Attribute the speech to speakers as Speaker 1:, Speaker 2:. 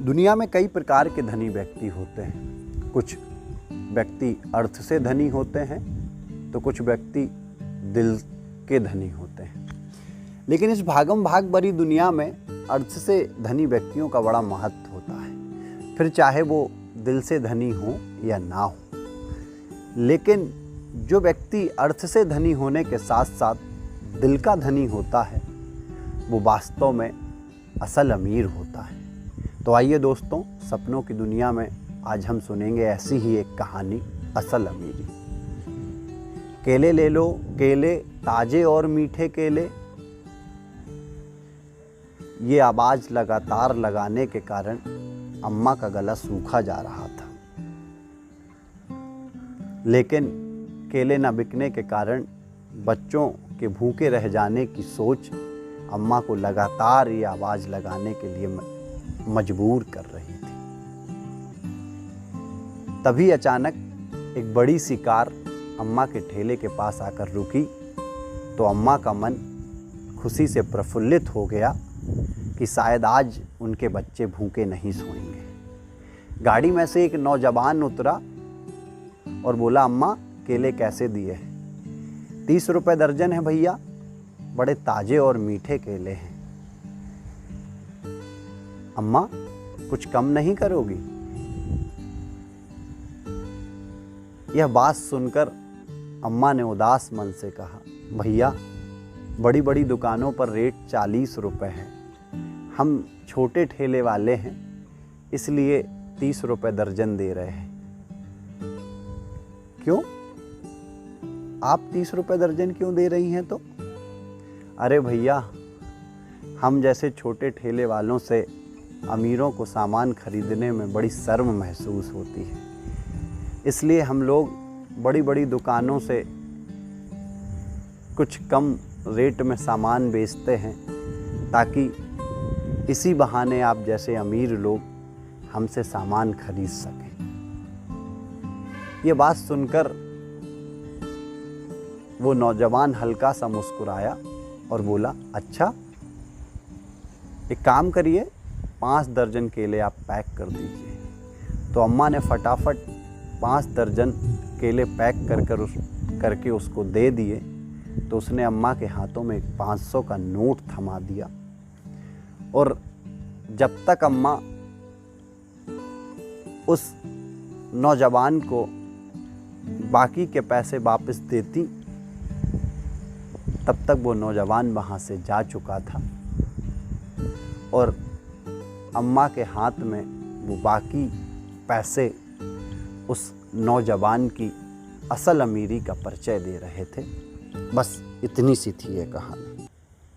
Speaker 1: दुनिया में कई प्रकार के धनी व्यक्ति होते हैं। कुछ व्यक्ति अर्थ से धनी होते हैं तो कुछ व्यक्ति दिल के धनी होते हैं। लेकिन इस भागम भाग भरी दुनिया में अर्थ से धनी व्यक्तियों का बड़ा महत्व होता है, फिर चाहे वो दिल से धनी हो या ना हो। लेकिन जो व्यक्ति अर्थ से धनी होने के साथ साथ दिल का धनी होता है वो वास्तव में असल अमीर होता है। तो आइए दोस्तों, सपनों की दुनिया में आज हम सुनेंगे ऐसी ही एक कहानी, असल अमीरी। केले ले लो केले, ताजे और मीठे केले। ये आवाज़ लगातार लगाने के कारण अम्मा का गला सूखा जा रहा था। लेकिन केले न बिकने के कारण बच्चों के भूखे रह जाने की सोच अम्मा को लगातार ये आवाज़ लगाने के लिए मजबूर कर रही थी। तभी अचानक एक बड़ी सी कार अम्मा के ठेले के पास आकर रुकी तो अम्मा का मन खुशी से प्रफुल्लित हो गया कि शायद आज उनके बच्चे भूखे नहीं सोएंगे। गाड़ी में से एक नौजवान उतरा और बोला, अम्मा केले कैसे दिए हैं? 30 रुपए दर्जन है भैया, बड़े ताजे और मीठे केले हैं। अम्मा कुछ कम नहीं करोगी? यह बात सुनकर अम्मा ने उदास मन से कहा, भैया बड़ी बड़ी दुकानों पर रेट 40 रुपए है, हम छोटे ठेले वाले हैं इसलिए 30 रुपए दर्जन दे रहे हैं। क्यों? आप 30 रुपए दर्जन क्यों दे रही हैं? तो अरे भैया, हम जैसे छोटे ठेले वालों से अमीरों को सामान खरीदने में बड़ी शर्म महसूस होती है, इसलिए हम लोग बड़ी बड़ी दुकानों से कुछ कम रेट में सामान बेचते हैं ताकि इसी बहाने आप जैसे अमीर लोग हमसे सामान खरीद सकें। ये बात सुनकर वो नौजवान हल्का सा मुस्कुराया और बोला, अच्छा एक काम करिए, 5 दर्जन केले आप पैक कर दीजिए। तो अम्मा ने फटाफट 5 दर्जन केले पैक करके उसको दे दिए। तो उसने अम्मा के हाथों में एक 500 का नोट थमा दिया और जब तक अम्मा उस नौजवान को बाकी के पैसे वापस देती तब तक वो नौजवान वहाँ से जा चुका था और अम्मा के हाथ में वो बाकी पैसे उस नौजवान की असल अमीरी का परिचय दे रहे थे। बस इतनी सी थी ये कहानी।